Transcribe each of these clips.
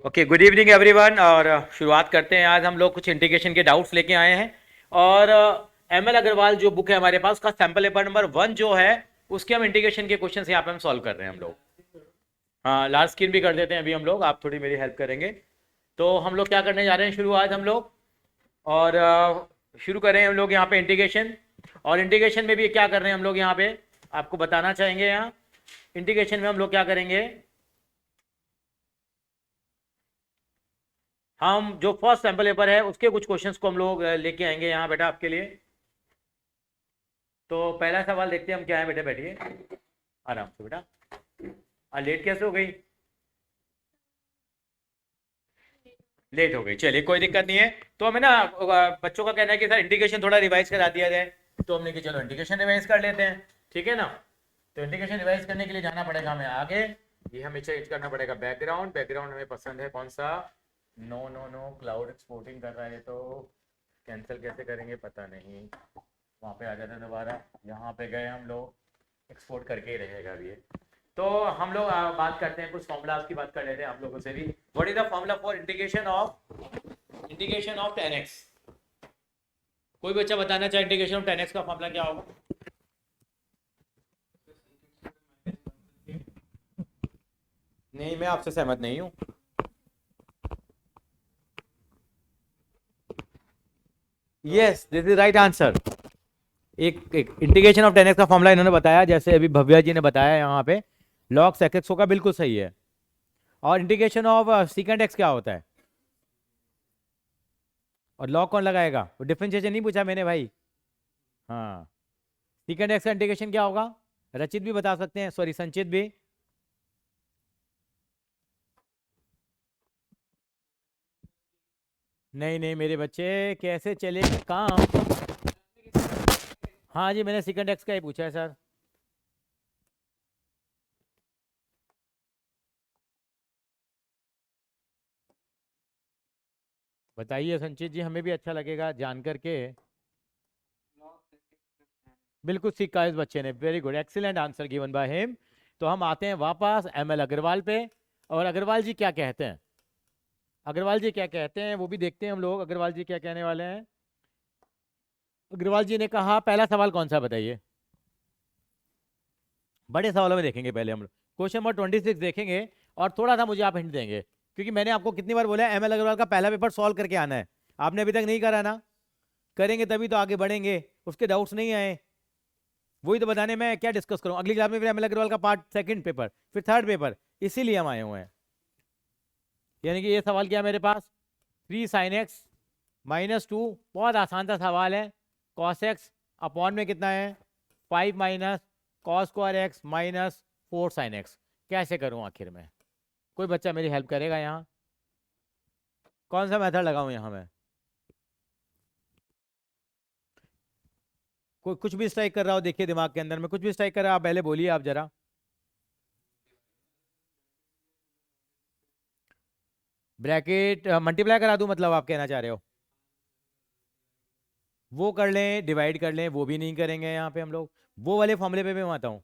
Okay, good evening everyone. और शुरुआत करते हैं। आज हम लोग कुछ इंटीग्रेशन के डाउट्स लेके आए हैं। और एम एल अग्रवाल जो बुक है हमारे पास, उसका सैम्पल पेपर नंबर 1 जो है, उसके हम इंटीग्रेशन के क्वेश्चन यहाँ पे हम सॉल्व कर रहे हैं हम लोग। हाँ, लास्ट स्क्रीन भी कर देते हैं अभी हम लोग, आप थोड़ी मेरी हेल्प करेंगे। तो हम लोग क्या करने जा रहे हैं शुरू आज हम लोग। और शुरू करें हम लोग यहाँ पे इंटीग्रेशन। और इंटीग्रेशन में भी क्या कर रहे हैं हम लोग यहाँ पे, आपको बताना चाहेंगे। यहाँ इंटीग्रेशन में हम लोग क्या करेंगे, हम जो फर्स्ट सैंपल पेपर है उसके कुछ क्वेश्चंस को हम लोग लेके आएंगे यहाँ बेटा आपके लिए। तो पहला सवाल देखते हैं हम, क्या है बेटा, बैठिए आराम से बेटा। लेट कैसे हो गई? लेट हो गई, चलिए कोई दिक्कत नहीं है। तो हमें ना बच्चों का कहना है कि सर इंटीग्रेशन थोड़ा रिवाइज करा दिया जाए। तो हमने कि चलो इंटीग्रेशन रिवाइज कर लेते हैं, ठीक है ना। तो इंटीग्रेशन रिवाइज करने के लिए जाना पड़ेगा हमें आगे। ये हमें चेंज करना पड़ेगा बैकग्राउंड। बैकग्राउंड हमें पसंद है कौन सा? No no no, cloud exporting कर रहा है तो कैंसिल कैसे करेंगे पता नहीं। वहाँ पे आ जाते हैं दोबारा, यहाँ पे गए हम लोग, एक्सपोर्ट करके ही रहेगा अभी ये। तो हम लोग बात करते हैं, कुछ फॉर्मूलाज की बात कर लेते हैं आप लोगों से भी। What is the formula for integration of 10x? कोई बच्चा बताना चाहे इंटीग्रेशन ऑफ 10x का फॉर्मूला क्या होगा? नहीं, मैं आपसे सहमत नहीं हूँ। Yes, this is right answer. एक इंटीग्रेशन ऑफ 10x का फॉर्मूला इन्होंने बताया, जैसे अभी भव्या जी ने बताया यहाँ पे, log sec x होगा, बिल्कुल सही है। और इंटीग्रेशन ऑफ secant x क्या होता है? और log कौन लगाएगा? वो डिफरेंशिएशन नहीं पूछा मैंने भाई। हाँ, secant x का इंटीग्रेशन क्या होगा? रचित भी बता सकते हैं, सॉरी संचित भी। नहीं नहीं मेरे बच्चे, कैसे चलेगा काम? हाँ जी, मैंने secant x का ही पूछा है सर। बताइए संचित जी, हमें भी अच्छा लगेगा जान करके। बिल्कुल सीखा इस बच्चे ने, very good, excellent answer given by him. तो हम आते हैं वापस एम एल अग्रवाल पे। और अग्रवाल जी क्या कहते हैं, अग्रवाल जी क्या कहते हैं वो भी देखते हैं हम लोग। अग्रवाल जी क्या कहने वाले हैं? अग्रवाल जी ने कहा, पहला सवाल कौन सा बताइए? बड़े सवालों में देखेंगे पहले हम लोग, क्वेश्चन नंबर 26 देखेंगे। और थोड़ा सा मुझे आप हिंट देंगे, क्योंकि मैंने आपको कितनी बार बोला है एम एल अग्रवाल का पहला पेपर सॉल्व करके आना है। आपने अभी तक नहीं करा ना, करेंगे तभी तो आगे बढ़ेंगे। उसके डाउट्स नहीं आए, वही तो बताने में क्या डिस्कस करूं। अगली क्लास में फिर एम एल अग्रवाल का पार्ट सेकंड पेपर, फिर थर्ड पेपर, इसीलिए हम आए हुए हैं। यानी कि ये सवाल क्या है मेरे पास, 3 sin x - 2, बहुत आसान सा सवाल है। cos x अपॉन में कितना है, 5 minus cos square x minus 4 sin x। कैसे करूं आखिर में? कोई बच्चा मेरी हेल्प करेगा यहाँ? कौन सा मेथड लगाऊं यहाँ मैं? कोई कुछ भी स्ट्राइक कर रहा हो, देखिए दिमाग के अंदर में कुछ भी स्ट्राइक कर रहा है, आप पहले बोलिए आप जरा। ब्रैकेट मल्टीप्लाई करा दूं, मतलब आप कहना चाह रहे हो? वो कर लें, डिवाइड कर लें, वो भी नहीं करेंगे यहाँ पे हम लोग। वो वाले फॉर्मूले पे मैं आता हूँ।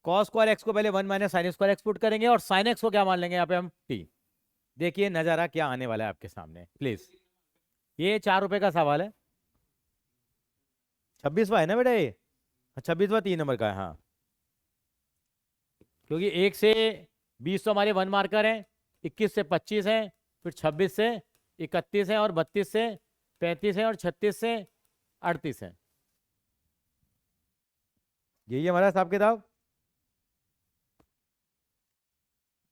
कॉस स्क्वायर एक्स को पहले 1 minus sign square x put करेंगे, और साइन एक्स को क्या मान लेंगे यहाँ पे हम, टी। देखिए नजारा क्या आने वाला है आपके सामने प्लीज। ये 4 रुपए का सवाल है। 26वां है ना बेटा ये? 26वां 3 नंबर का है, हाँ। क्योंकि 1 से 20 तो हमारे 1 मार्कर हैं, 21 से 25 है, फिर 26 से 31 है, और 32 से 35 है, और 36 से 38 है। यही हमारा हिसाब किताब,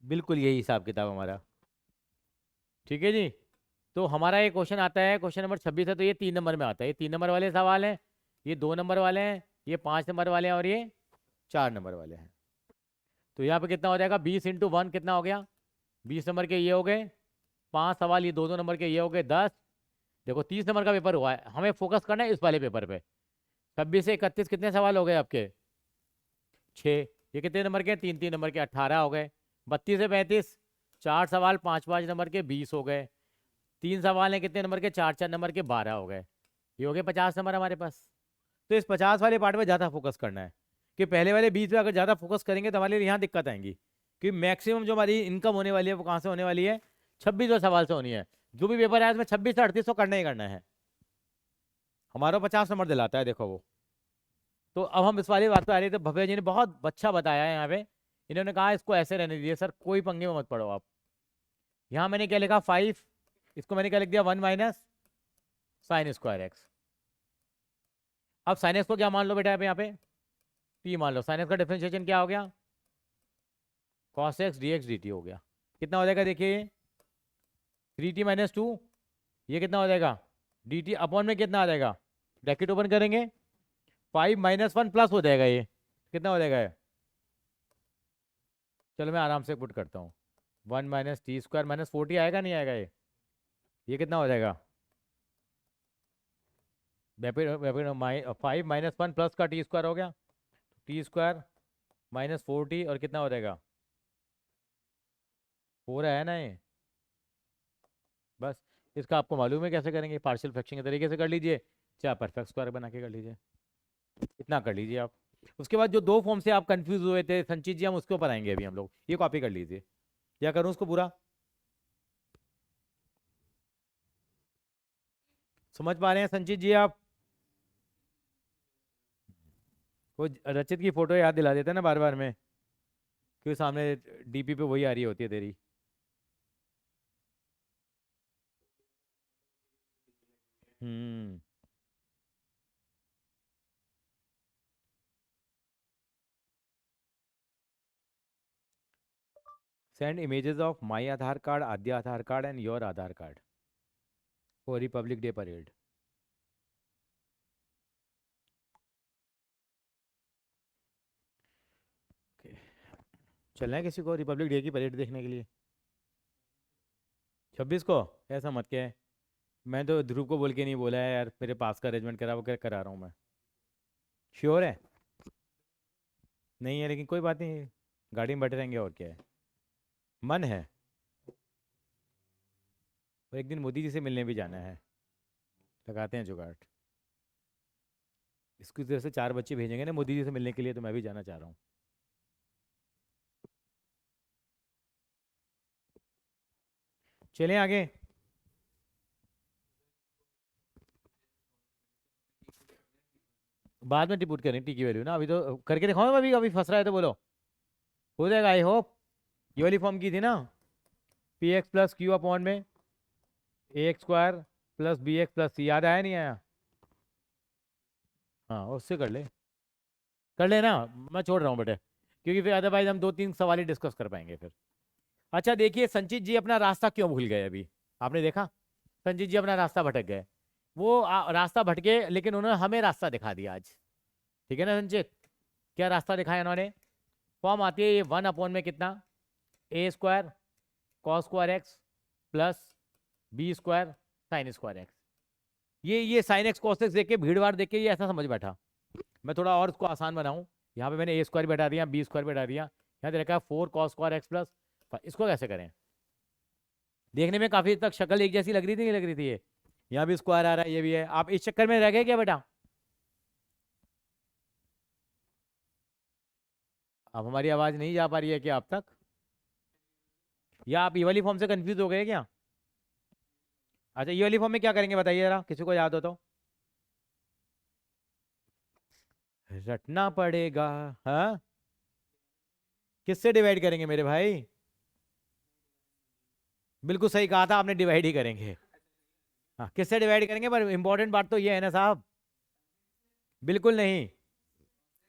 बिल्कुल यही हिसाब किताब हमारा, ठीक है जी। तो हमारा ये क्वेश्चन आता है, क्वेश्चन नंबर 26 है, तो ये 3 नंबर में आता है। ये 3 नंबर वाले सवाल हैं, ये 2 नंबर वाले हैं, ये 5 नंबर वाले हैं, और ये 4 नंबर वाले हैं। तो यहाँ पे कितना हो जाएगा, 20 × 1 कितना हो गया? 20 नंबर के ये हो गए 5 सवाल, ये 2 2 नंबर के ये हो गए 10। देखो 30 नंबर का पेपर हुआ है, हमें फोकस करना है इस वाले पेपर पे। 26 से 31 कितने सवाल हो गए आपके? 6। ये कितने नंबर के? 3 3 नंबर के, 18 हो गए। 32 से 35 4 सवाल, 5 5 नंबर के, 20 हो गए। 3 सवाल हैं कितने नंबर के? 4 4 नंबर के, 12 हो गए। ये हो गए 50 नंबर हमारे पास। तो इस 50 वाले पार्ट में ज़्यादा फोकस करना है, कि पहले वाले 20 में अगर ज़्यादा फोकस करेंगे तो हमारे लिए यहाँ दिक्कत आएंगी, कि मैक्सिमम जो हमारी इनकम होने वाली है वो कहाँ से होने वाली है, 2600 सवाल से होनी है। जो भी पेपर है उसमें 26 से 3800 करना ही करना है। हमारा 50 नंबर दिलाता है, देखो वो। तो अब हम इस वाली बात पे आ रही थे, भव्या जी ने बहुत अच्छा बताया है यहाँ पे। इन्होंने कहा इसको ऐसे रहने दीजिए सर, कोई पंगे में मत पड़ो आप। यहाँ मैंने क्या लिखा 5, इसको मैंने क्या लिख दिया 1 माइनस साइन स्क्वायर एक्स। अब साइन एक्स को क्या मान लो बेटा, यहाँ पे टी मान लो। साइन एक्स का डिफरेंशिएशन क्या हो गया, cos x D x D T हो गया। कितना हो जाएगा देखिए, 3t-2, ये कितना हो जाएगा डी टी अपॉन में कितना आ जाएगा, ब्रैकेट ओपन करेंगे 5 - 1 प्लस हो जाएगा, ये कितना हो जाएगा ये? चलो मैं आराम से पुट करता हूँ, 1 माइनस टी स्क्वायर माइनस 40 आएगा नहीं आएगा ये कितना हो जाएगा, 5 - 1 प्लस का टी स्क्वायर हो गया, टी स्क्वायर -40 और कितना हो जाएगा 4 है ना ये। बस इसका आपको मालूम है कैसे करेंगे, पार्शियल फ्रैक्शन के तरीके से कर लीजिए, चाहे परफेक्ट स्क्वायर बना के कर लीजिए, इतना कर लीजिए आप। उसके बाद जो दो फॉर्म से आप कंफ्यूज हुए थे संचित जी, हम उसके ऊपर आएंगे अभी हम लोग, ये कॉपी कर लीजिए। क्या करूँ उसको पूरा, समझ पा रहे हैं संचित जी आप? वो रचित की फोटो याद दिला देता है ना बार बार में, क्योंकि सामने डीपी पे वही आ रही होती है तेरी। हम्म। Send images of my Aadhaar card, Aadya Aadhaar card and your Aadhaar card for Republic Day parade. चलना है किसी को रिपब्लिक डे की परेड देखने के लिए 26 को? ऐसा मत कहे, मैं तो ध्रुव को बोल के नहीं बोला है यार, मेरे पास का अरेंजमेंट करा, वो क्या करा रहा हूँ मैं। श्योर है? नहीं है लेकिन कोई बात नहीं, गाड़ी में बैठे रहेंगे और क्या है, मन है। और एक दिन मोदी जी से मिलने भी जाना है, लगाते हैं जुगाड़। इसकी तरफ से 4 बच्चे भेजेंगे ना मोदी जी से मिलने के लिए, तो मैं भी जाना चाह रहा हूँ। चलें आगे। बाद में टिपुट करें टी की वैल्यू ना, अभी तो करके दिखाओ ना, अभी अभी फंस रहा है तो बोलो, हो जाएगा आई होप। ये वाली फॉर्म की थी ना, P x plus Q upon में a x square plus b x plus c, याद आया नहीं आया? हाँ उससे कर ले ना, मैं छोड़ रहा हूँ बेटे, क्योंकि फिर अदरवाइज हम 2-3 सवाल ही डिस्कस कर पाएंगे फिर। अच्छा देखिए संचित जी अपना रास्ता क्यों भूल गए अभी, आपने देखा? संजीत जी अपना रास्ता भटक गए, वो रास्ता भटके लेकिन उन्होंने हमें रास्ता दिखा दिया आज। ठीक है ना संचित, क्या रास्ता दिखाया उन्होंने? फॉर्म आती है ये 1 अपॉन में कितना, a square cos square x plus b square sine square x. ये साइन एक्स कॉस एक्स देख के भीड़ भाड़ देख के ये ऐसा समझ बैठा। मैं थोड़ा और इसको आसान बनाऊं, यहाँ पे मैंने ए स्क्वायर बैठा दिया, बी स्क्वायर बैठा दिया, यहाँ दे रखा है 4 कॉस स्क्वायर एक्स प्लस। इसको कैसे करें, देखने में काफी तक शक्ल एक जैसी लग रही थी, नहीं लग रही थी ये? यहाँ भी स्क्वायर आ रहा है, ये भी है, आप इस चक्कर में रह गए क्या बेटा? अब हमारी आवाज नहीं जा पा रही है क्या अब तक, या आप ये वाली फॉर्म से कंफ्यूज हो गए क्या? अच्छा ये वाली फॉर्म में क्या करेंगे बताइए जरा, किसी को याद हो तो? रटना पड़ेगा। हाँ, किससे डिवाइड करेंगे मेरे भाई? बिल्कुल सही कहा था आपने, डिवाइड ही करेंगे। हाँ किससे डिवाइड करेंगे, पर इंपॉर्टेंट बात तो ये है ना साहब, बिल्कुल नहीं,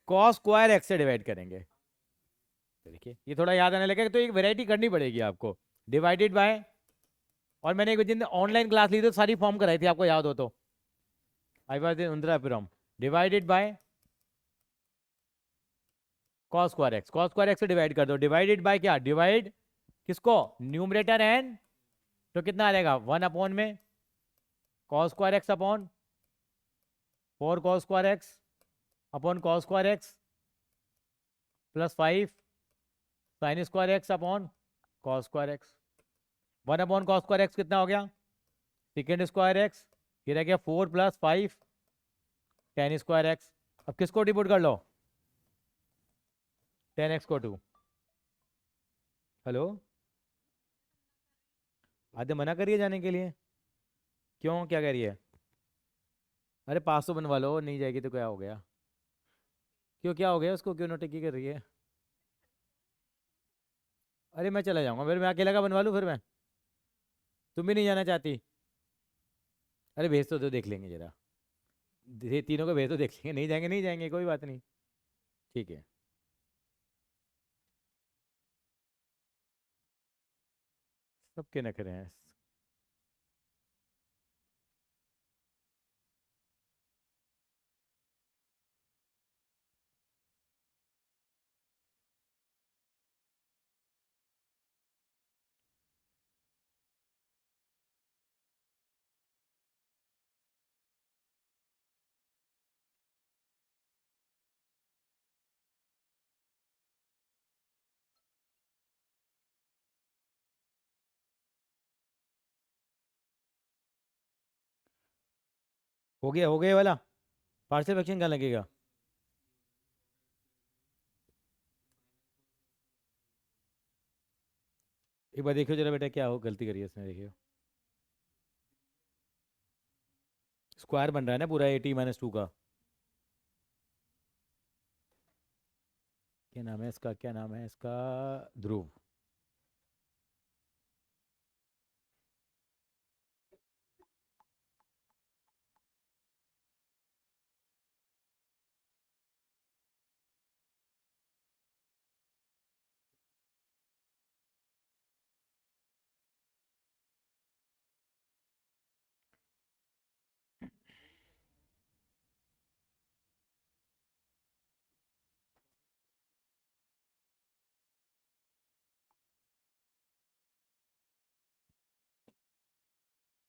कॉस स्क्वायर एक्स से डिवाइड करेंगे। तो देखिए ये थोड़ा याद आने लगेगा, तो एक वैरायटी करनी पड़ेगी आपको, डिवाइडेड बाय। और मैंने एक दिन ऑनलाइन क्लास ली तो सारी फॉर्म कराई थी, आपको याद हो तो, I was in Indirapuram. Divided by cos square x, cos square x से डिवाइड कर दो, डिवाइडेड बाय क्या, डिवाइड किसको, न्यूमरेटर एंड, तो कितना आ जाएगा 1 अपॉन में cos square x upon 4 cos square x upon cos square x plus 5 sign square x upon cos square x. 1 upon cos square x कितना हो गया, सेकेंड स्क्वायर एक्स, ये रह गया 4 + 5 10 स्क्वायर एक्स। अब किसको डिपुट कर लो, 10 एक्स को 2, हेलो। आधे मना करिए जाने के लिए। क्यों, क्या कह रही है? अरे 500 बनवा लो, नहीं जाएगी तो क्या हो गया? क्यों, क्या हो गया उसको, क्यों नौटंकी कर रही है? अरे मैं चला जाऊंगा, फिर मैं अकेला का बनवा लूँ फिर मैं? तुम भी नहीं जाना चाहती? अरे भेज तो दो, देख लेंगे जरा। तीनों को भेज तो देख लेंगे, नहीं जाएंगे नहीं जाएंगे, कोई बात नहीं। ठीक है। सबके नखरे हैं। हो गया ये वाला। पार्सल वैक्सीन कहाँ लगेगा? एक बार देखियो जरा बेटा, क्या हो गलती करी है इसने, देखियो। स्क्वायर बन रहा है ना पूरा, 80 - 2 का। क्या नाम है इसका, क्या नाम है इसका? ध्रुव।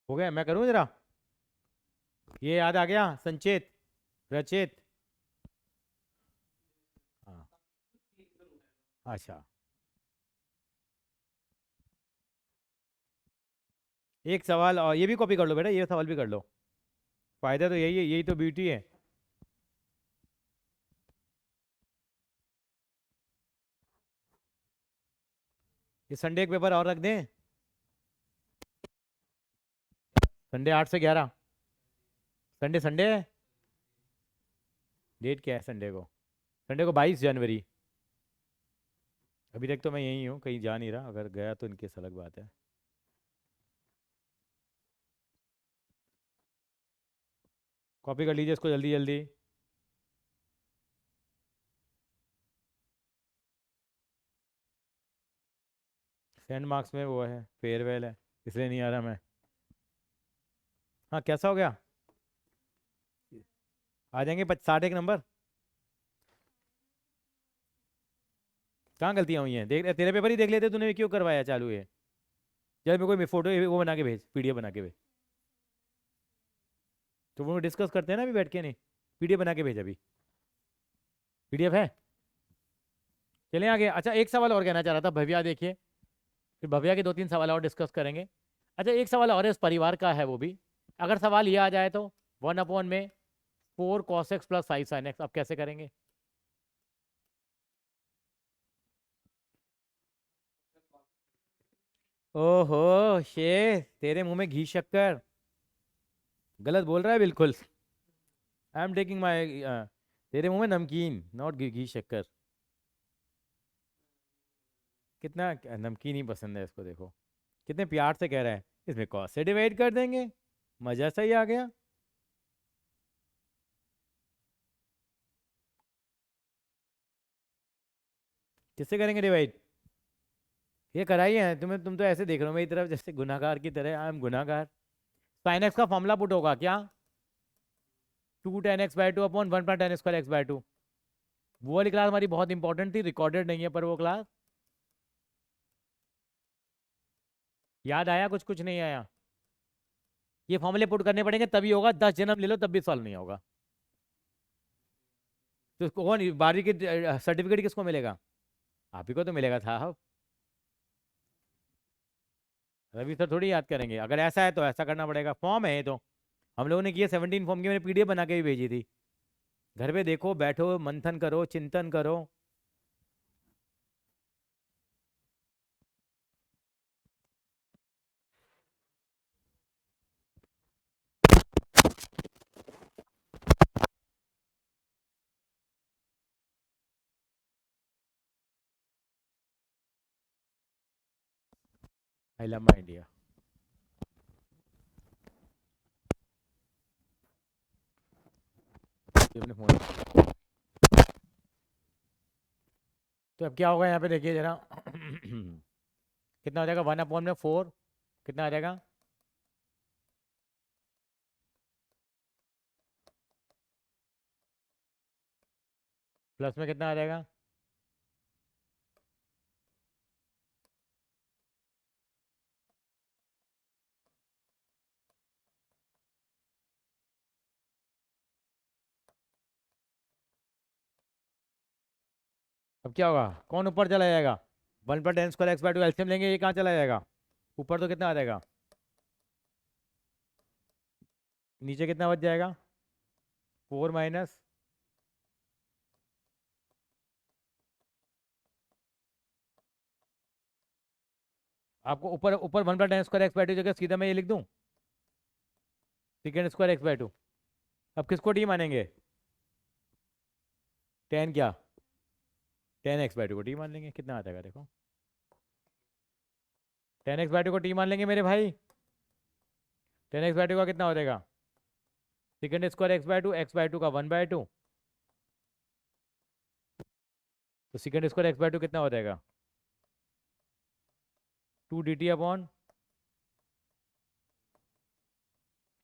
हो गया, मैं करूँ जरा। ये याद आ गया, संचेत, रचित। हाँ। अच्छा। एक सवाल और, ये भी कॉपी कर लो बेटा, ये सवाल भी कर लो। फायदा तो यही है, यही तो ब्यूटी है। ये संडे एक पेपर और रख दें। संडे 8 से 11। संडे संडे है। डेट क्या है संडे को? संडे को 22 जनवरी। अभी तक तो मैं यहीं हूँ, कहीं जा नहीं रहा, अगर गया तो इनकी अलग बात है। कॉपी कर लीजिए इसको जल्दी जल्दी। सेंड मार्क्स में वो है, फेयरवेल है, इसलिए नहीं आ रहा मैं। हाँ, कैसा हो गया? आ जाएंगे 61 नंबर। कहाँ गलतियाँ हुई हैं, देख तेरे पेपर ही देख लेते, तूने क्यों करवाया चालू है? जब मेरे को फोटो वो बना के भेज, पीडीएफ बना के भेज। तो वो डिस्कस करते हैं ना अभी बैठ के, नहीं? पीडीएफ बना के भेज अभी। पीडीएफ है? चलें आगे। अच्छा, एक सवाल और कहना चाह रहा था, भव्या देखिए, फिर भव्या के 2 3 सवाल और डिस्कस करेंगे। अच्छा, एक सवाल और है, इस परिवार का है वो भी। अगर सवाल ये आ जाए तो 1/4 cos x + 5 sin x, अब कैसे करेंगे? ओहो, शेर तेरे मुंह में घी शक्कर। गलत बोल रहा है बिल्कुल। I am taking my. तेरे मुंह में नमकीन, नॉट घी, घी शक्कर। कितना नमकीन ही पसंद है इसको, देखो कितने प्यार से कह रहा है। इसमें कॉस से डिवाइड कर देंगे, मजा सही आ गया। किससे करेंगे डिवाइड? ये कराई है तुम्हें, तुम तो ऐसे देख रहे हो मेरी तरफ जैसे गुनाहगार की तरह, आई एम गुनाहगार। साइन एक्स का फॉर्मूला पुट होगा क्या? 2 tan x/2 / 1 + tan² x/2। वो वाली क्लास हमारी बहुत इंपॉर्टेंट थी, रिकॉर्डेड नहीं है पर वो क्लास। याद आया कुछ, कुछ नहीं आया? ये फॉर्मूले पुट करने पड़ेंगे तभी होगा, 10 जन्म ले लो तब भी सॉल्व नहीं होगा। तो कौन 12वीं की सर्टिफिकेट किसको मिलेगा? आप ही को तो मिलेगा साहब। रवि सर थोड़ी याद करेंगे, अगर ऐसा है तो ऐसा करना पड़ेगा, फॉर्म है ये तो। हम लोगों ने किए 17 फॉर्म की, मैंने पीडीएफ बना के भी भेजी थी। घर पे देखो, बैठो, मंथन करो, चिंतन करो। I love my India. अपने फोन। तो अब क्या होगा यहाँ पे देखिए जरा। कितना हो जाएगा 1/4, कितना आ जाएगा? प्लस में कितना आ जाएगा? अब क्या होगा, कौन ऊपर चला जाएगा? 1/10² x/2 एलसीएम लेंगे, ये कहाँ चला जाएगा? ऊपर तो कितना आ जाएगा? नीचे कितना बच जाएगा? 4 माइनस। आपको ऊपर ऊपर 1/10² x/2 जगह सीधा मैं ये लिख दूं, sec² x/2। अब किसको टी मानेंगे? 10 क्या? 10 x/2 को टी मान लेंगे। कितना आ जाएगा देखो, 10 x/2 को टी मान लेंगे मेरे भाई। 10 x/2 का कितना हो जाएगा? sec² x/2 का 1/2। तो sec² x/2 कितना हो जाएगा? 2 dt/,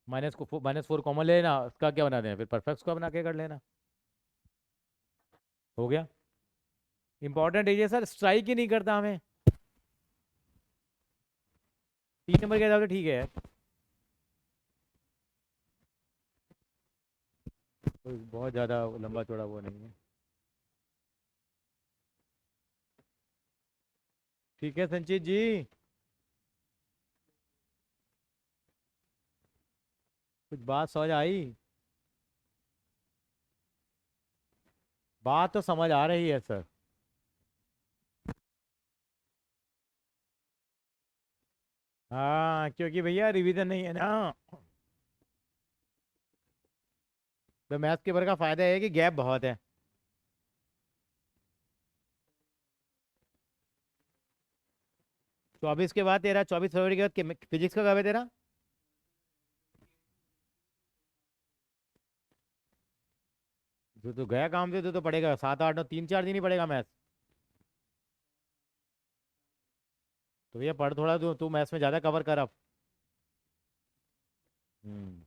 -4 कॉमन ले लेना, उसका क्या बना देना, फिर परफेक्ट स्क्वायर बना के कर लेना। हो गया। इंपॉर्टेंट है ये सर, स्ट्राइक ही नहीं करता हमें। 3 नंबर के हिसाब से ठीक है, कोई बहुत ज़्यादा लंबा चौड़ा वो नहीं है। ठीक है संचित जी, कुछ बात समझ आई? बात तो समझ आ रही है सर। हाँ, क्योंकि भैया रिवीजन नहीं है ना। तो मैथ्स के पेपर का फायदा है कि गैप बहुत है। 24 के बाद तेरा, 24 फरवरी के बाद फिजिक्स का कब है तेरा? जो तो गया काम से, तो पड़ेगा 7, 8, 9, 3, 4 दिन ही पड़ेगा मैथ्स। तो भैया पढ़ थोड़ा, तू मैथ्स में ज़्यादा कवर कर अब। हम्म।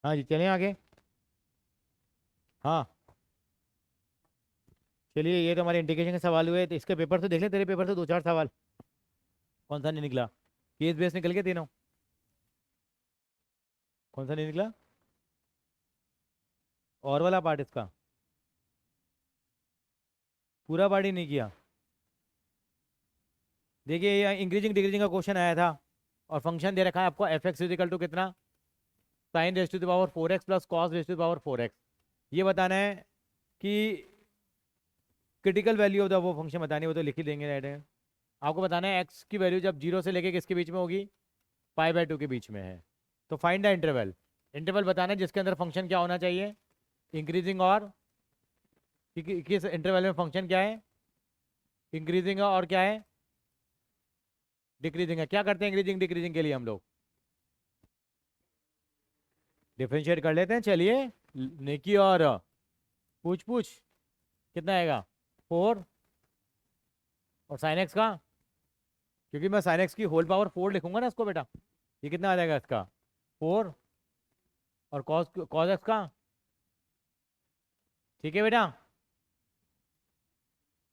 हाँ जी, चलें आगे। हाँ, चलिए, ये तो हमारे इंडिकेशन के सवाल हुए, तो इसके पेपर से देख ले, तेरे पेपर से 2, 4 सवाल। कौन सा नहीं निकला? केस बेस निकल के तीनों? कौन सा नहीं निकला? और वाला पार्ट इसका पूरा पार्ट ही नहीं किया। देखिए, ये इंक्रीजिंग डिक्रीजिंग का क्वेश्चन आया था, और फंक्शन दे रखा है आपको f(x) इक्वल टू कितना, sin⁴x प्लस cos⁴x। ये बताना है कि क्रिटिकल वैल्यू ऑफ द वो फंक्शन बतानी है, वो तो लिख ही देंगे राइट। आपको बताना है x की वैल्यू जब 0 से लेके किसके बीच में होगी, π/2 के बीच में है। तो फाइंड द इंटरवल, इंटरवल बताना है जिसके अंदर फंक्शन क्या होना चाहिए, इंक्रीजिंग, और किस इंटरवल में फंक्शन क्या है, इंक्रीजिंग और क्या है, डिक्रीजिंग है। क्या करते हैं इंक्रीजिंग डिक्रीजिंग के लिए हम लोग? डिफरेंशिएट कर लेते हैं, चलिए। नेकी और पूछ पूछ, कितना आएगा? 4, और साइन एक्स का, क्योंकि मैं साइन एक्स की होल पावर 4 लिखूंगा ना इसको बेटा, ये कितना आ जाएगा इसका? 4, और कॉस कॉस एक्स का, ठीक है बेटा।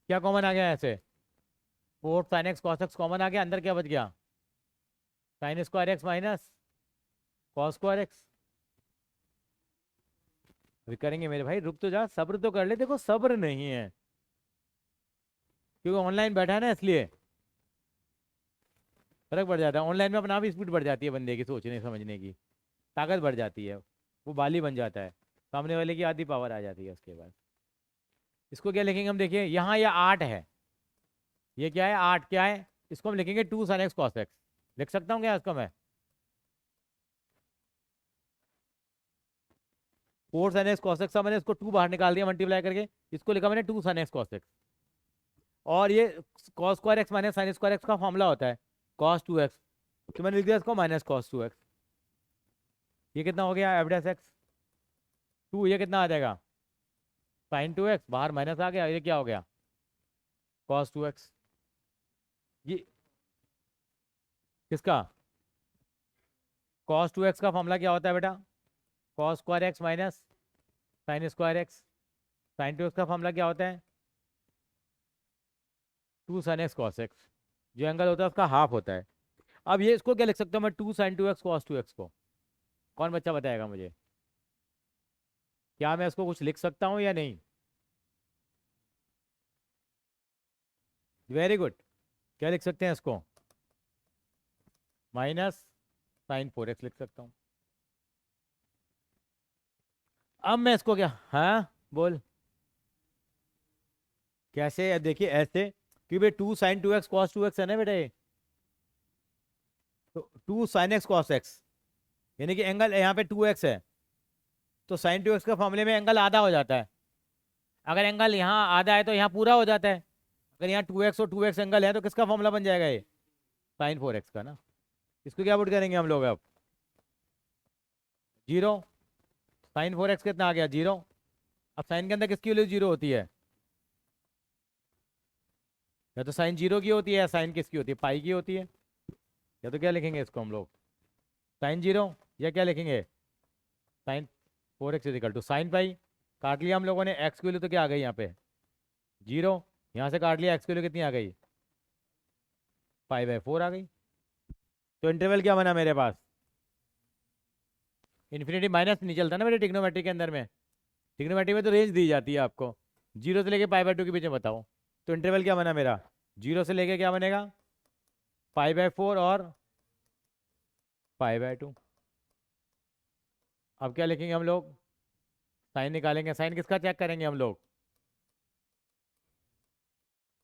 क्या कॉमन आ गया ऐसे? 4 sin x cos x common आ गया, अंदर क्या बच गया? sin² x minus cos²x। अभी करेंगे मेरे भाई, रुक तो जा, सब्र तो कर ले, देखो सब्र नहीं है, क्योंकि ऑनलाइन बैठा है ना इसलिए। फर्क पड़ जाता है। ऑनलाइन में अपना भी स्पीड बढ़ जाती है, बंदे की सोचने समझने की ताकत बढ़ जाती है, वो बाली बन जाता है, सामने वाले की आधी पावर आ जाती है उसके बाद। इसको क्या लिखेंगे हम, देखिए यहाँ ये 8 है, ये क्या है 8, क्या है, इसको हम लिखेंगे 2 sin x cos x। लिख सकता हूँ क्या इसको मैं, 4 sin x cos x था, मैंने इसको 2 बाहर निकाल दिया मल्टीप्लाई करके, इसको लिखा मैंने 2 sin x cos x। और ये cos square x minus sign square x का फॉर्मूला होता है cos 2x, तो मैंने लिख दिया इसको -cos 2x। ये कितना हो गया एफ डैश एक्स 2, ये कितना आ जाएगा sin 2x, बाहर माइनस आ गया, ये क्या हो गया cos 2x। ये किसका, cos 2x का फॉर्मूला क्या होता है बेटा, cos square x minus sign square x. sin 2x का फॉर्मूला क्या होता है 2 sin x cos x, जो एंगल होता है उसका हाफ होता है। अब ये इसको क्या लिख सकता हूँ मैं, 2 sin 2x cos 2x को, कौन बच्चा बताएगा मुझे, क्या मैं इसको कुछ लिख सकता हूँ या नहीं। वेरी गुड, क्या लिख सकते हैं इसको, -sin 4x लिख सकता हूँ। अब मैं इसको क्या, हाँ बोल, कैसे, अब देखिए ऐसे कि भाई 2 sin 2x cos 2x है ना बेटा ये, तो 2 sin x cos x, यानी कि एंगल यहाँ पे 2x है, तो sin 2x के फॉर्मूले में एंगल आधा हो जाता है। अगर एंगल यहाँ आधा है तो यहाँ पूरा हो जाता है। अगर यहाँ 2x और 2x एंगल है तो किसका फॉर्मूला बन जाएगा ये, sin 4x का ना। इसको क्या पुट करेंगे हम लोग अब, 0, sin 4x कितना आ गया 0। अब साइन के अंदर किसकी वैल्यू 0 होती है, या तो साइन 0 की होती है या साइन किसकी होती है, पाई की होती है। या तो क्या लिखेंगे इसको हम लोग sin 0, या क्या लिखेंगे sin 4x = sin पाई। काट लिया हम लोगों ने, एक्स की वैल्यू तो क्या आ गई यहाँ पे 0, यहाँ से काट लिया, एक्स की वैल्यू कितनी आ गई पाई/4 आ गई। तो इंटरवल क्या बना मेरे पास, इन्फिनिटी माइनस नहीं चलता ना मेरे ट्रिग्नोमेट्री के अंदर में, ट्रिग्नोमेट्री में तो रेंज दी जाती है आपको, 0 से लेके पाई/2 के बीच में बताओ। तो इंटरवल क्या बना मेरा, 0 से लेके क्या बनेगा पाई/4 और पाई/2। अब क्या लिखेंगे हम लोग, साइन निकालेंगे, साइन किसका चेक करेंगे हम लोग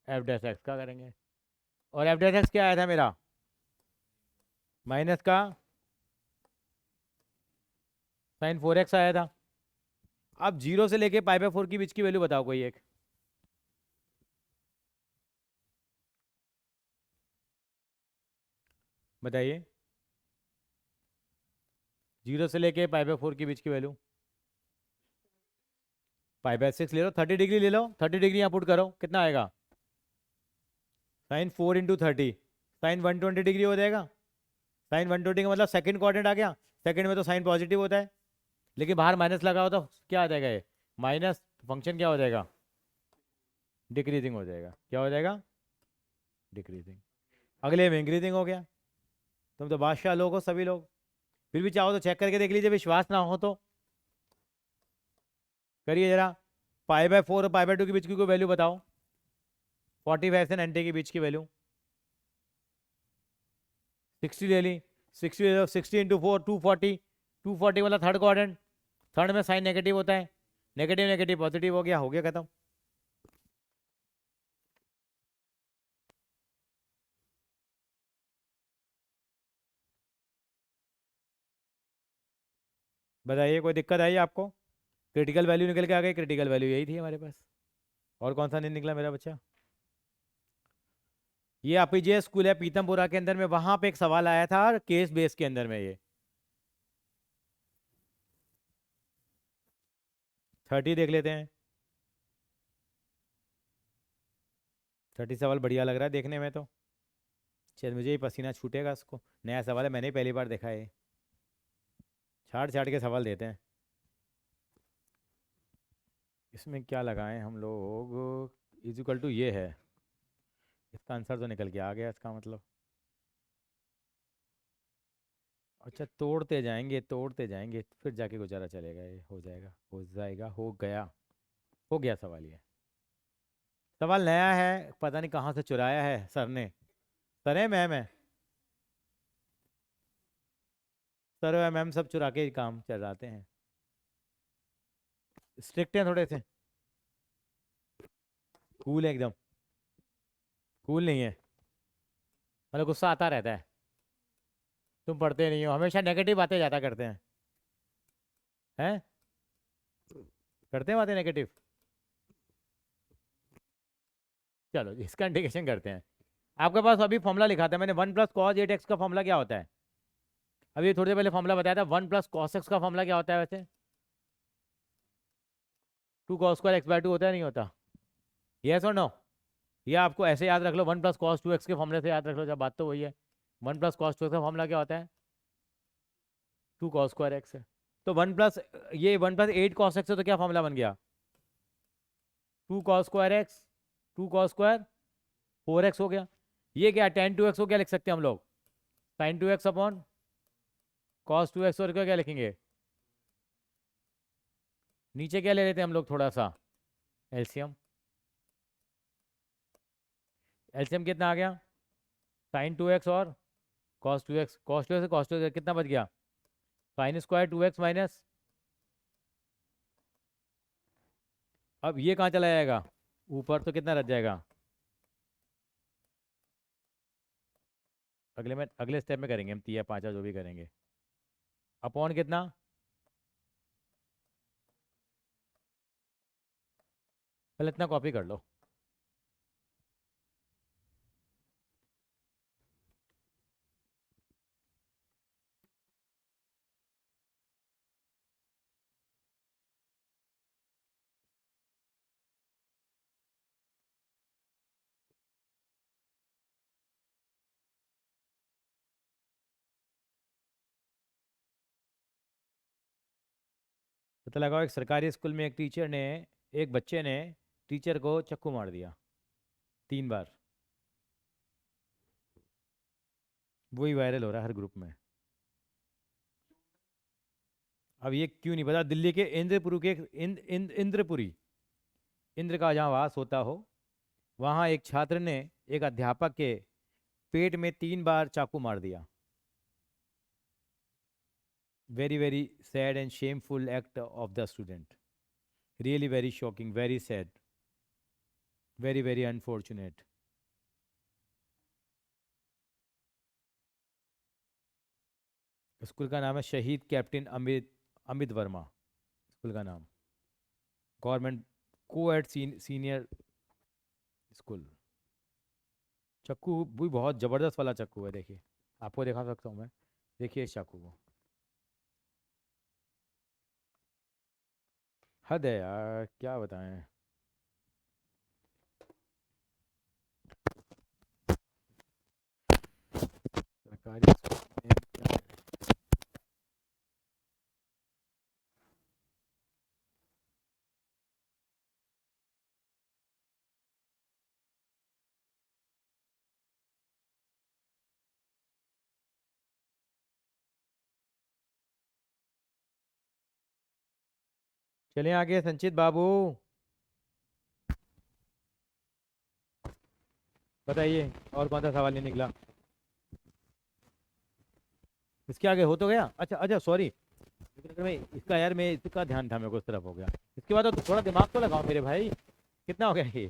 एफ डैश एक्स का करेंगे। और एफ डैश एक्स क्या आया था मेरा, माइनस का sin 4x आया था। अब 0 से लेके पाई/4 की बीच की वैल्यू बताओ कोई एक, बताइए 0 से लेके पाई/4 की बीच की वैल्यू, पाई/6 ले लो, 30 डिग्री ले लो, 30 डिग्री यहाँ पुट करो, कितना आएगा sin 4 × 30, sin 120 डिग्री हो जाएगा। sin 120 का मतलब सेकंड क्वाड्रेंट आ गया, सेकंड में तो साइन पॉजिटिव होता है, लेकिन बाहर माइनस लगा हो तो क्या आ जाएगा ये माइनस, फंक्शन क्या हो जाएगा डिक्रीजिंग हो जाएगा, क्या हो जाएगा डिक्रीजिंग। अगले में इंक्रीजिंग हो गया। तुम तो बादशाह लोग हो सभी लोग, फिर भी चाहो तो चेक करके देख लीजिए, विश्वास ना हो तो करिए जरा। पाई/4 और पाई/2 के बीच की कोई वैल्यू बताओ, 45 से 90 के बीच की वैल्यू, 60 ले ली, 60 ले लो, 60 × 4 240, 240 वाला थर्ड क्वाड्रेंट, थर्ड में साइन नेगेटिव होता है, नेगेटिव नेगेटिव पॉजिटिव हो गया खत्म। बताइए कोई दिक्कत आई आपको, क्रिटिकल वैल्यू निकल के आ गई, क्रिटिकल वैल्यू यही थी हमारे पास, और कौन सा नहीं निकला मेरा बच्चा। ये आपीजे स्कूल है पीतमपुरा के अंदर में, वहां पे एक सवाल आया था केस बेस के अंदर में, ये 30 देख लेते हैं, 30 सवाल बढ़िया लग रहा है देखने में तो, शायद मुझे ही पसीना छूटेगा इसको, नया सवाल है मैंने ही पहली बार देखा है ये, छाट छाट के सवाल देते हैं। इसमें क्या लगाएं हम लोग, इजिकल टू ये है, इसका आंसर तो निकल के आ गया इसका मतलब। अच्छा तोड़ते जाएंगे फिर जाके गुजारा चलेगा, ये हो जाएगा हो जाएगा, हो गया, हो गया सवाल ये। सवाल नया है, पता नहीं कहाँ से चुराया है सर ने, सर है मैम है, सर मैम सब चुरा के काम चलाते हैं, स्ट्रिक्ट हैं थोड़े से, कूल है एकदम, कूल नहीं है, मतलब गुस्सा आता रहता है। तुम पढ़ते नहीं हो, हमेशा नेगेटिव बातें ज़्यादा करते हैं करते हैं बातें नेगेटिव। चलो इसका इंडिकेशन करते हैं। आपके पास अभी फॉर्मूला लिखा था मैंने, 1 + cos 8x का फॉर्मूला क्या होता है? अभी थोड़ी देर पहले फॉर्मूला बताया था, 1 + cos x का फॉर्मूला क्या होता है वैसे? 2 cos² x/2 होता है नहीं होता? यस और नो? ये आपको ऐसे याद रख लो, 1 + cos 2x के फॉर्मूले से याद रख लो, जब बात तो वही है। 1 + cos 2x का फॉर्मूला क्या होता है? 2 cos² x है। तो 1 + 8 cos x है, तो क्या फॉर्मूला बन गया? 2 cos²x, 2 cos² 4x हो गया। ये क्या tan 2x को क्या लिख सकते हैं हम लोग? sin 2x/cos 2x। और क्या लिखेंगे? नीचे क्या ले लेते हैं हम लोग, थोड़ा सा एलसीएम। एलसीएम कितना आ गया? sin 2x और cos 2x, cos 2x से cos 2x कितना बच गया? sin² 2x माइनस, अब ये कहाँ चला जाएगा ऊपर, तो कितना रह जाएगा? अगले स्टेप में करेंगे हम, 3 या 5 जो भी करेंगे। अपॉन कितना? पहले इतना कॉपी कर लो। पता लगाओ, एक सरकारी स्कूल में एक बच्चे ने टीचर को चक्कू मार दिया 3 बार। वही वायरल हो रहा है हर ग्रुप में। अब ये क्यों नहीं पता, दिल्ली के इंद्रपुरी के इंद्रपुरी, इंद्र का जहाँ वास होता हो, वहाँ एक छात्र ने एक अध्यापक के पेट में 3 बार चाकू मार दिया। Very very sad and shameful act of the student, really very shocking, very sad, very very unfortunate. School का नाम है शहीद कैप्टन अमित अमित वर्मा, स्कूल का नाम, गवर्नमेंट कोएड सीनियर स्कूल। चक्कू भी बहुत ज़बरदस्त वाला चक्कू है, देखिए आपको दिखा सकता हूँ मैं, देखिए इस चाकू को, हद है यार, क्या बताएं। सरकारी स्कूल में क्या है? चलिए आगे संचित बाबू, बताइए और कौन सा सवाल नहीं निकला? इसके आगे हो तो गया, अच्छा अच्छा सॉरी, लेकिन अगर मैं इसका यार, मैं इसका ध्यान था मेरे को, इस तरफ हो गया। इसके बाद तो थोड़ा दिमाग तो लगाओ मेरे भाई, कितना हो गया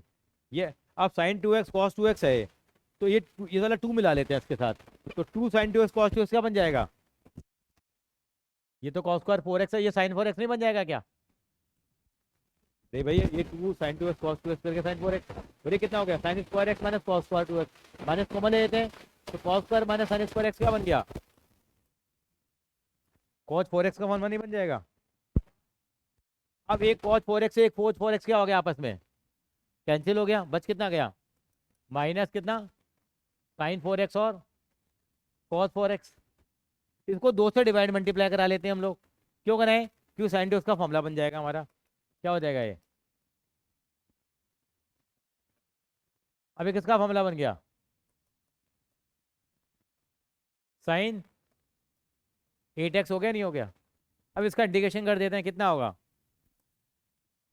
ये आप sin 2x cos 2x है, तो ये वाला 2 मिला लेते हैं इसके साथ, तो 2 sin 2x cos 2x क्या बन जाएगा? ये तो cos²4x है, ये sin 4x नहीं बन जाएगा क्या? नहीं भैया, ये 2 sin 2x cos 2x करके sin 4x, और ये कितना हो गया? sin² x minus cos²2x, minus common ले लेते हैं, तो cos² माइनस sin² x क्या बन गया? cos 4x का फॉर्मूला नहीं बन जाएगा? अब एक cos 4x से एक cos 4x क्या हो गया आपस में? कैंसिल हो गया, बच कितना गया? माइनस कितना? sin 4x और cos 4x। इसको 2 से डिवाइड मल्टीप्लाई करा लेते हैं हम लोग, क्यों कराएं? क्यों sin 2x का फॉर्मूला बन जाएगा हमारा, क्या हो जाएगा ये? अभी किसका फॉर्मूला बन गया? sin 8x हो गया, नहीं हो गया? अब इसका इंटीग्रेशन कर देते हैं, कितना होगा?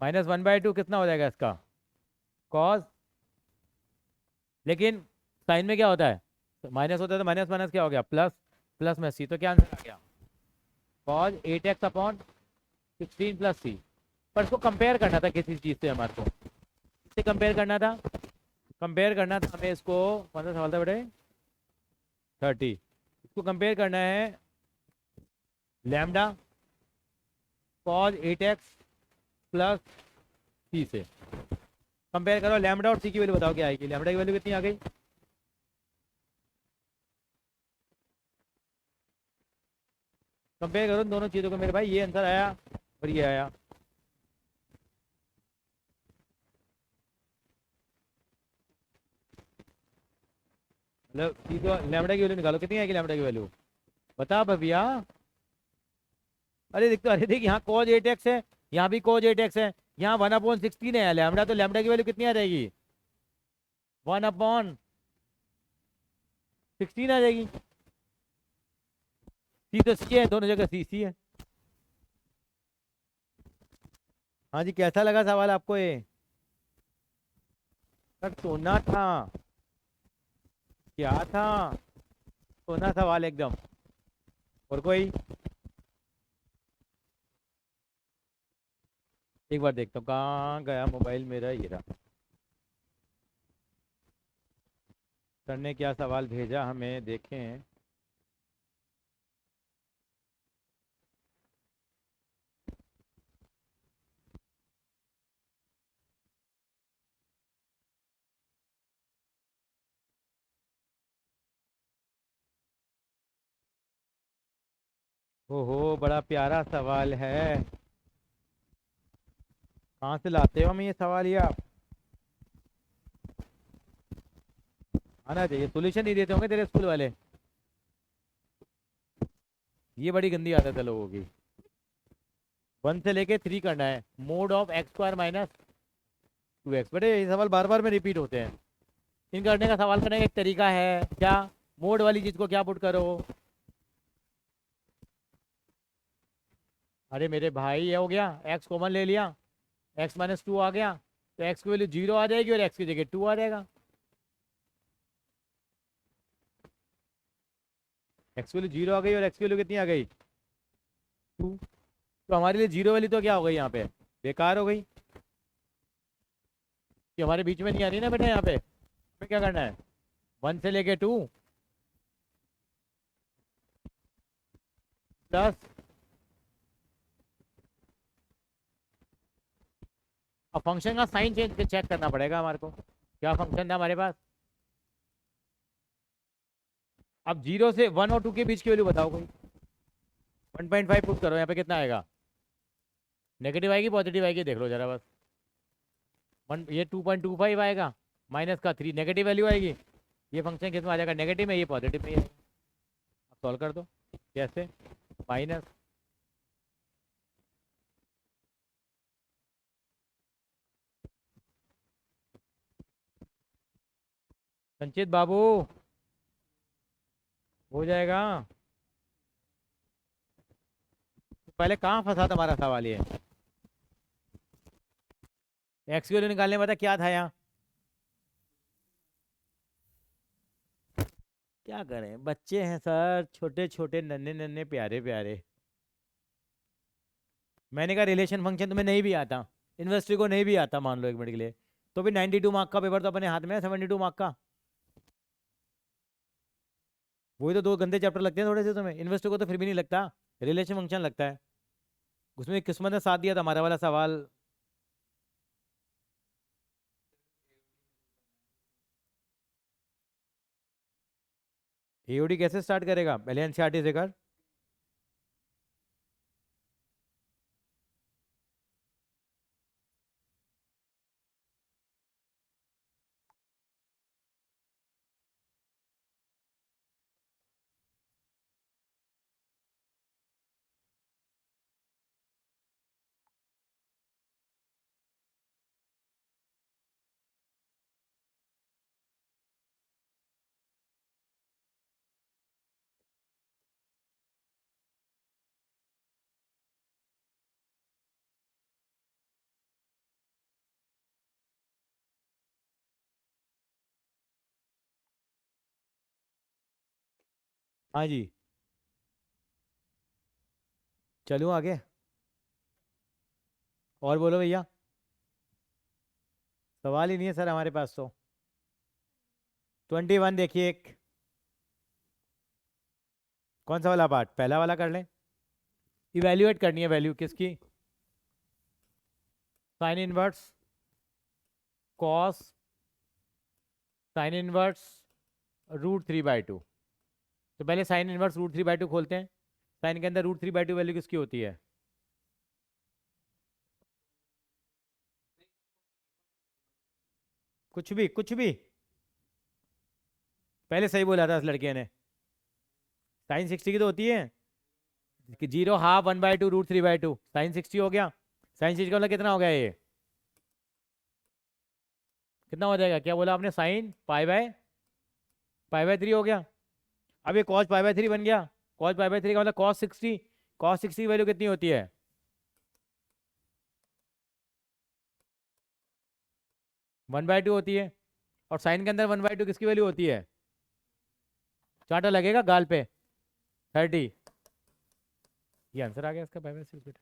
-1/2 कितना हो जाएगा इसका? कॉस, लेकिन साइन में क्या होता है, माइनस होता है, तो माइनस माइनस क्या हो गया? प्लस, प्लस में सी, तो क्या आंसर आ गया? कॉज 8x अपॉन 16 प्लस सी। पर इसको कंपेयर करना था किसी चीज़ से, हमारे को इससे कंपेयर करना था। कंपेयर करना था हमें इसको। कौन सा सवाल था बेटे? 30। इसको कंपेयर करना है लैम्डा कॉज 8x प्लस सी से। कंपेयर करो लैम्डा और सी की वैल्यू, बताओ क्या आएगी। लैम्डा की वैल्यू कितनी आ गई? कंपेयर करो दोनों चीज़ों को मेरे भाई। ये आंसर आया और ये आया। मतलब सी तो लैम्डा की वैल्यू निकालो, कितनी आएगी लैम्डा की वैल्यू? बता भैया। अरे देख तो, अरे देख यहाँ cos 8x है, यहाँ भी cos 8x है, यहाँ 1/16 है लैम्डा, तो लैम्डा की वैल्यू कितनी आ जाएगी? 1/16 आ जाएगी। सी तो सी है, दोनों जगह सी सी है। हाँ जी, कैसा लगा सवाल आपको ये? सर सोना था। क्या था? सोना सवाल एकदम। और कोई? एक बार देखता हूँ कहाँ गया मोबाइल मेरा, ये रहा। सर ने क्या सवाल भेजा हमें, देखें। ओहो, बड़ा प्यारा सवाल है। कहाँ से लाते हो हम ये सवाल, ये आप? आना चाहिए। सोल्यूशन नहीं देते होंगे तेरे स्कूल वाले। ये बड़ी गंदी आदत है लोगों की। 1 से लेके 3 करना है। Mode of x² minus 2x। बेटे ये सवाल बार बार में रिपीट होते हैं। इन करने का सवाल करने का एक तरीका है क्या? मोड वाली चीज को क्या पुट करो? अरे मेरे भाई, ये हो गया, x कॉमन ले लिया, x-2 आ गया, तो x की वैल्यू 0 आ जाएगी और x की जगह 2 आ जाएगा। x की वैल्यू 0 आ गई और x की वैल्यू कितनी आ गई? 2। तो हमारे लिए 0 वाली तो क्या हो गई यहाँ पे? बेकार हो गई, कि हमारे बीच में नहीं आ रही ना बेटा। यहाँ पे हमें क्या करना है? 1 से लेके 2 प्लस। अब फंक्शन का साइन चेंज चेक करना पड़ेगा हमारे को। क्या फंक्शन था हमारे पास? अब 0 से 1 और 2 के बीच की वैल्यू बताओ कोई। 1.5 पुट करो, यहाँ पे कितना आएगा? नेगेटिव आएगी पॉजिटिव आएगी, देख लो जरा बस। ये 2.25 आएगा, माइनस का 3 नेगेटिव वैल्यू आएगी। ये फंक्शन किस में आ जाएगा? नेगेटिव में, ये पॉजिटिव में आएगा। अब सॉल्व कर दो। कैसे? माइनस। संचित बाबू, हो जाएगा। तो पहले कहाँ फंसा था हमारा सवाल ये? एक्स की वैल्यू निकालने में, पता क्या था यहाँ? क्या करें, बच्चे हैं सर, छोटे छोटे नन्हे नन्हे प्यारे प्यारे। मैंने कहा रिलेशन फंक्शन तुम्हें नहीं भी आता, यूनिवर्सिटी को नहीं भी आता, मान लो 1 मिनट के लिए, तो भी 92 मार्क का पेपर तो अपने हाथ में है, 72 मार्क का। वही तो 2 गंदे चैप्टर लगते हैं थोड़े से तुम्हें, यूनिवर्सिटी को तो फिर भी नहीं लगता, रिलेशन फंक्शन लगता है। उसमें किस्मत ने साथ दिया था, हमारा वाला सवाल। एओडी कैसे स्टार्ट करेगा? पहले एनसीईआरटी से कर। हाँ जी। चलूँ आगे? और बोलो भैया। सवाल ही नहीं है सर हमारे पास तो। 21 देखिए एक। कौन सा वाला पार्ट? पहला वाला कर लें। इवेल्युएट करनी है वैल्यू किसकी? Sine inverse cos sine inverse √3/2। तो पहले साइन इनवर्स √3/2 खोलते हैं। साइन के अंदर √3/2 वैल्यू किसकी होती है? कुछ भी कुछ भी। पहले सही बोला था इस लड़के ने। साइन 60 की तो होती है कि 0 ½ 1/2 √3/2। साइन 60 हो गया। साइन 60 का मतलब कितना हो गया ये? कितना हो जाएगा? क्या बोला आपने? साइन पाई बाय 3 हो गया। अब ये कॉस पाई बाय 3 बन गया। कॉस पाई बाय 3 का मतलब कॉस 60। कॉस 60 की वैल्यू कितनी होती है? 1/2 होती है। और साइन के अंदर 1/2 किसकी वैल्यू होती है? चार्टा लगेगा गाल पे। 30। ये आंसर आ गया इसका पाई बाय 6 बेटा।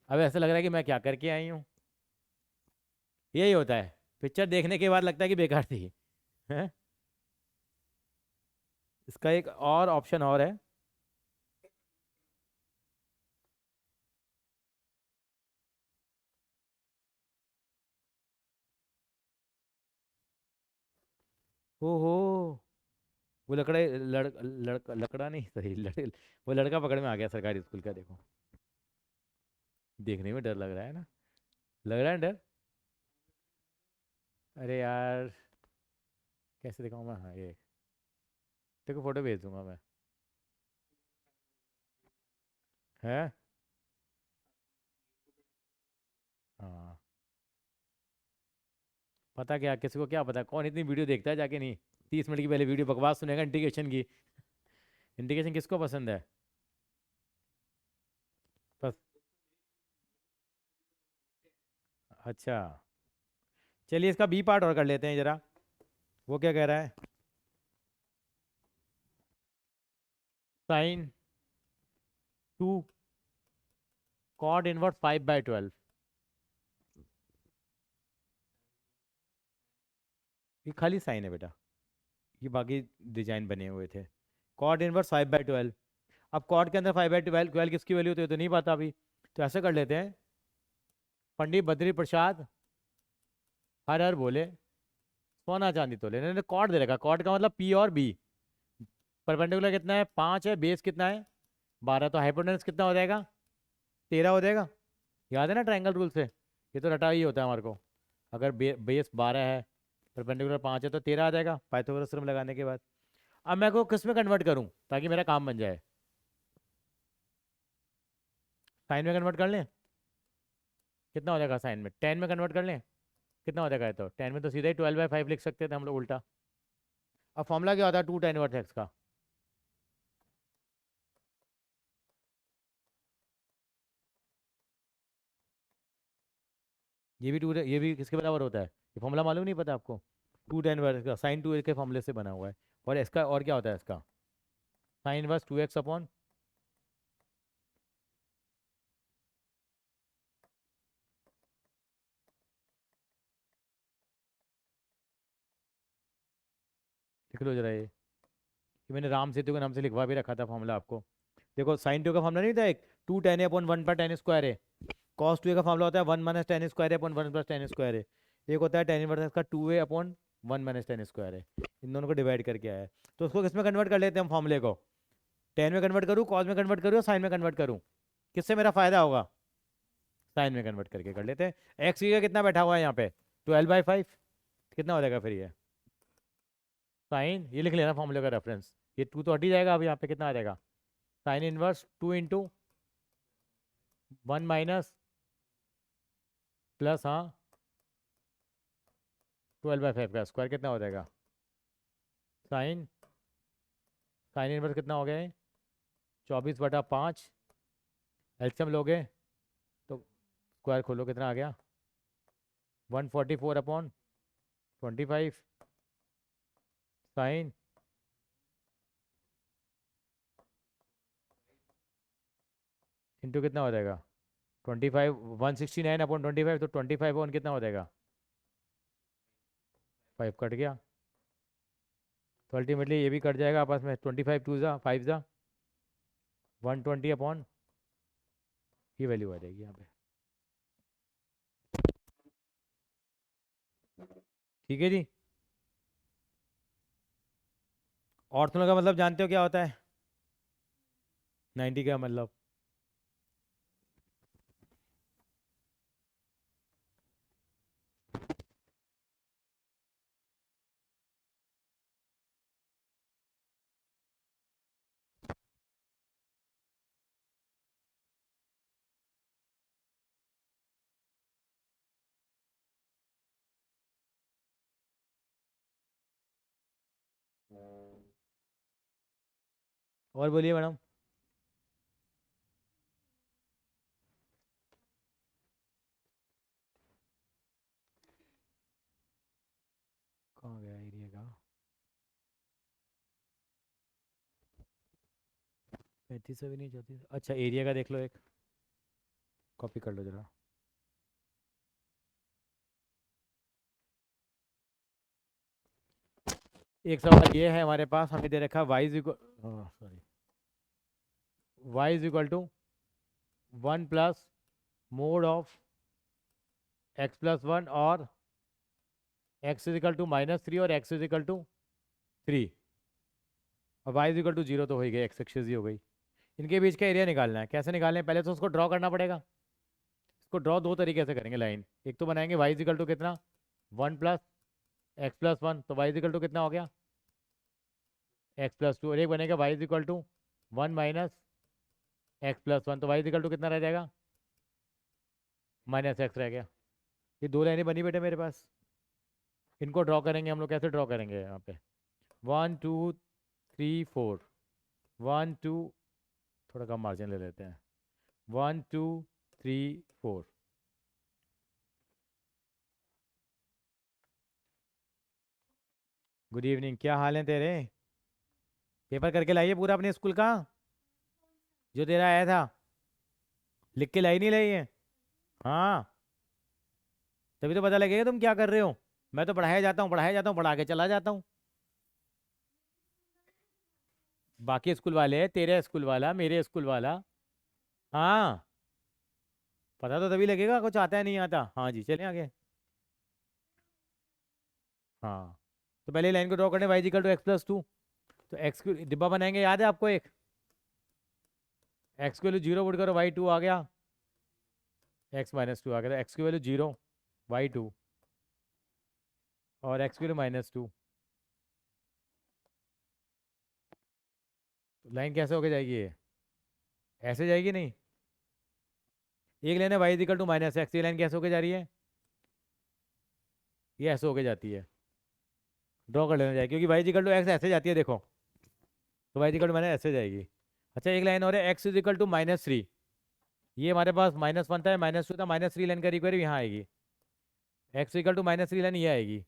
अब ऐसा लग रहा है कि मैं क्या करके आई हूँ। यही होता है, पिक्चर देखने के बाद लगता है कि बेकार थी। हैं? इसका एक और ऑप्शन और है। ओहो, वो लकड़ा नहीं सही वो लड़का पकड़ में आ गया सरकारी स्कूल का। देखो, देखने में डर लग रहा है ना? लग रहा है डर। अरे यार, कैसे दिखाऊं मैं? हाँ, ये देखो, फोटो भेज दूंगा मैं। है। हाँ। पता क्या, किसी को क्या पता कौन इतनी वीडियो देखता है जाके? नहीं, 30 मिनट की पहले वीडियो बकवास सुनेगा इंडिकेशन की। इंडिकेशन किसको पसंद है? बस। अच्छा, चलिए इसका बी पार्ट और कर लेते हैं जरा। वो क्या कह रहा है? sin 2 cot 1 5/12। ये खाली साइन है बेटा, ये बाकी डिजाइन बने हुए थे। cot 1 5/12। अब कॉट के अंदर 5/12 किसकी वैल्यू होती है तो नहीं पता अभी। तो ऐसे कर लेते हैं। पंडित बद्री प्रसाद हर हर बोले, सोना चांदी तोले। इन्होंने कॉट दे रखा। कॉट का मतलब पी और बी। परपेंडिकुलर कितना है? 5 है। बेस कितना है? 12। तो हाइपोटेनस कितना हो जाएगा? 13 हो जाएगा। याद है ना ट्रायंगल रूल से? ये तो रटा ही होता है हमारे को। अगर बेस 12 है, परपेंडिकुलर 5 है, तो 13 आ जाएगा पाइथागोरस थ्योरम लगाने के बाद। अब मैं को किस में कन्वर्ट करूं ताकि मेरा काम बन जाए? साइन में कन्वर्ट कर लें? कितना हो जाएगा साइन में? 10 में कन्वर्ट कर लें? कितना हो जाएगा? ये तो 10 में तो सीधा ही 12/5 लिख सकते थे हम लोग उल्टा। अब फॉर्मूला क्या होता है 2 tan−1 x का? ये भी किसके बराबर होता है? ये फॉर्मूला मालूम नहीं पता आपको? 2 tan−1 का sin 2 के फॉर्मूले से बना हुआ है। और इसका और क्या होता है इसका? sin−1 2x upon. लिख लो जरा ये मैंने राम सेतु के नाम से लिखवा भी रखा था फॉर्मूला आपको। देखो, sin 2 का फॉर्मूला नहीं था एक? 2 tan A/1 पर tan स्क्वायर है। cos 2 का फॉर्मूला होता है 1 - tan² A/1 + tan² है। एक होता है tan−1 का 2A/1 - tan² है। इन दोनों को डिवाइड करके आया है। तो उसको किस में कन्वर्ट कर लेते हैं हम फॉर्मूले को? tan में कन्वर्ट करूँ, cos में कन्वर्ट करूँ, साइन में कन्वर्ट करूँ? किससे मेरा फायदा होगा? साइन में कन्वर्ट करके कर लेते हैं। एक्स की कितना बैठा हुआ है यहाँ पे? 12/5। कितना हो जाएगा फिर ये? साइन, ये लिख लेना फॉर्मूले का रेफरेंस। ये 2 तो हट ही जाएगा। अब यहाँ पे कितना आ जाएगा? sin 1 2 × 1 माइनस प्लस, हाँ, 12/5 का स्क्वायर। कितना हो जाएगा? साइन साइन इनवर्स कितना हो गया है? 24/5। एल्सियम लोगे तो स्क्वायर खोलो, कितना आ गया? 144/25। साइन इंटू कितना हो जाएगा 25, 169/25, तो 25 कितना हो जाएगा 5 कट गया, तो अल्टीमेटली ये भी कट जाएगा आपस में, 25 2 ज़ा 5 ज़ा 120 ये वैल्यू आ जाएगी यहाँ पे। ठीक है जी। ऑर्थोगोनल का मतलब जानते हो क्या होता है? 90 का मतलब और बोलिए मैडम। कहाँ गया एरिया का? 35 से भी नहीं जाती। अच्छा एरिया का देख लो, एक कॉपी कर लो जरा। एक सवाल ये है हमारे पास, हमें दे रखा है y is equal, sorry, y is equal to 1 plus mod of x+1 और x इज इक्वल टू -3 और x इज इक्वल टू 3 और y इज इक्वल टू 0 तो हो ही गई, x एक्सिस ही हो गई। इनके बीच का एरिया निकालना है। कैसे निकालना है? पहले तो उसको ड्रॉ करना पड़ेगा। इसको ड्रॉ दो तरीके से करेंगे लाइन। एक तो बनाएंगे y इज इक्वल टू कितना 1 प्लस x+1, तो y इज इक्वल टू कितना हो गया x+2, और एक बनेगा y is equal to 1 minus x+1, तो y इज इक्वल टू कितना रह जाएगा -x रह गया। ये दो लाइनें बनी बेटे मेरे पास, इनको ड्रॉ करेंगे हम लोग। कैसे ड्रॉ करेंगे? यहाँ पे 1 2 3 4, 1 2, थोड़ा कम मार्जिन ले लेते हैं, 1 2 3 4। गुड इवनिंग, क्या हाल है तेरे? पेपर करके लाइए पूरा अपने स्कूल का, जो तेरा आया था, लिख के लाई नहीं लाई है? हाँ, तभी तो पता लगेगा तुम क्या कर रहे हो। मैं तो पढ़ाया जाता हूँ, पढ़ाया जाता हूँ, पढ़ा के चला जाता हूँ। बाकी स्कूल वाले, तेरे स्कूल वाला, मेरे स्कूल वाला। हाँ, पता तो तभी लगेगा कुछ आता है नहीं आता। हाँ जी, चलें आगे। हाँ, तो पहले लाइन को ड्रॉ करने, y इक्वल टू x+2, तो x को डिब्बा बनाएंगे, याद है आपको? एक x की वैल्यू 0 पुट करो, y2 आ गया, x-2 आ गया, तो x की वैल्यू 0, y2 और x की वैल्यू -2। तो लाइन कैसे होके जाएगी ये? ऐसे जाएगी नहीं, एक लाइन है y इक्वल टू -x, ये लाइन कैसे होके जा रही है? ये ऐसे होके जाती है। ड्रॉ कर लेना चाहिए, क्योंकि y इक्वल टू x ऐसे जाती है, देखो, तो y इक्वल टू ऐसे जाएगी। अच्छा एक लाइन और है, x इज इक्वल टू -3, ये हमारे पास -1 था, -2 था, -3 लाइन का रिक्वायरी यहाँ आएगी। x इक्वल टू -3 लाइन ये आएगी,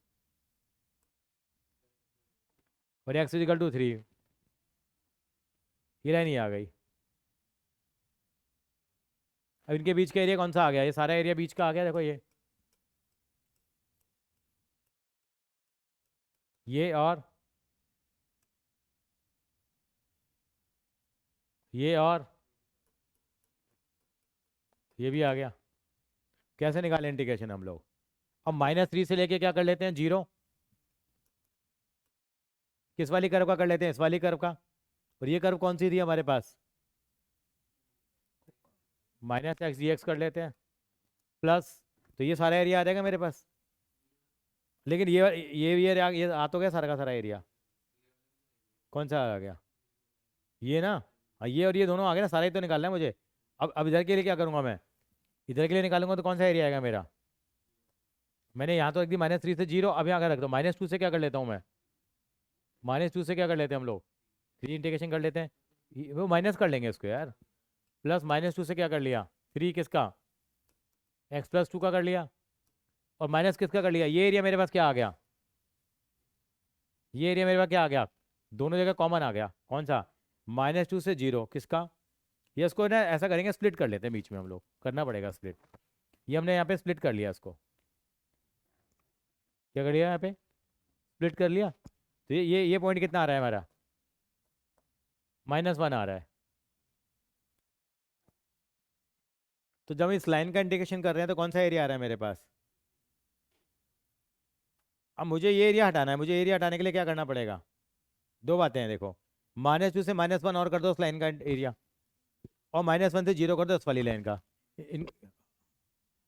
और x इक्वल टू 3, ये लाइन ये आ गई। अब इनके बीच का एरिया कौन सा आ गया? ये सारा एरिया बीच का आ गया, देखो ये और ये और ये भी आ गया। कैसे निकालें इंटीग्रेशन हम लोग? अब -3 से लेके क्या कर लेते हैं 0, किस वाली कर्व का कर लेते हैं? इस वाली कर्व का। और ये कर्व कौन सी थी हमारे पास? -x कर लेते हैं, प्लस, तो ये सारा एरिया आ जाएगा मेरे पास। लेकिन ये आ तो गया सारा का सारा एरिया। कौन सा आ गया? ये ना, हाँ, ये और ये दोनों आ गए ना, सारा ही तो निकालना है मुझे। अब इधर के लिए क्या करूँगा मैं? इधर के लिए निकालूंगा तो कौन सा एरिया आएगा मेरा? मैंने यहाँ तो एक दी -3 से 0, अब यहाँ का रख दो। -2 से क्या कर लेता हूँ मैं? -2 से क्या कर लेते हैं हम लोग? 3 इंटीग्रेशन कर लेते हैं, वो माइनस कर लेंगे इसको यार। प्लस -2 से क्या कर लिया? 3 किसका? x+2 का कर लिया, और माइनस किसका कर लिया? ये एरिया मेरे पास क्या आ गया? ये एरिया मेरे पास क्या आ गया? दोनों जगह कॉमन आ गया, कौन सा? -2 से 0 किसका? ये इसको ना ऐसा करेंगे, स्प्लिट कर लेते हैं बीच में, हम लोग करना पड़ेगा स्प्लिट। ये हमने यहाँ पे स्प्लिट कर लिया इसको, क्या कर लिया यहाँ पे, स्प्लिट कर लिया। तो ये पॉइंट कितना आ रहा है हमारा, -1 आ रहा है। तो जब इस लाइन का इंडिकेशन कर रहे हैं तो कौन सा एरिया आ रहा है मेरे पास। अब मुझे ये एरिया हटाना है, मुझे एरिया हटाने के लिए क्या करना पड़ेगा, दो बातें हैं देखो, -2 से -1 और कर दो उस लाइन का एरिया, और -1 से 0 कर दो उस वाली लाइन का।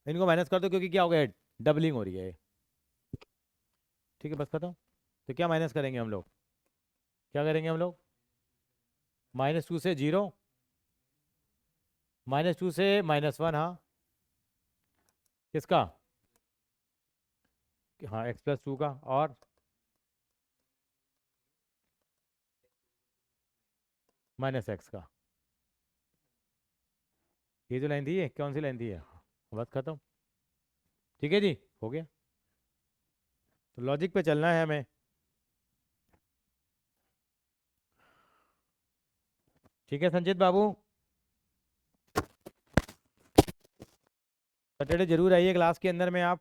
इनको माइनस कर दो, क्योंकि क्या हो गया, डबलिंग हो रही है ये। ठीक है, बस खत्म। तो क्या माइनस करेंगे हम लोग, क्या करेंगे हम लोग, -2 से 0, -2 से -1, हाँ किसका, हाँ x+2 का, और -x का। ये जो लाइन दी है, कौन सी लाइन दी है, बस खत्म। ठीक है जी, हो गया। तो लॉजिक पे चलना है हमें। ठीक है संजीत बाबू, सैटरडे जरूर आइए क्लास के अंदर में आप।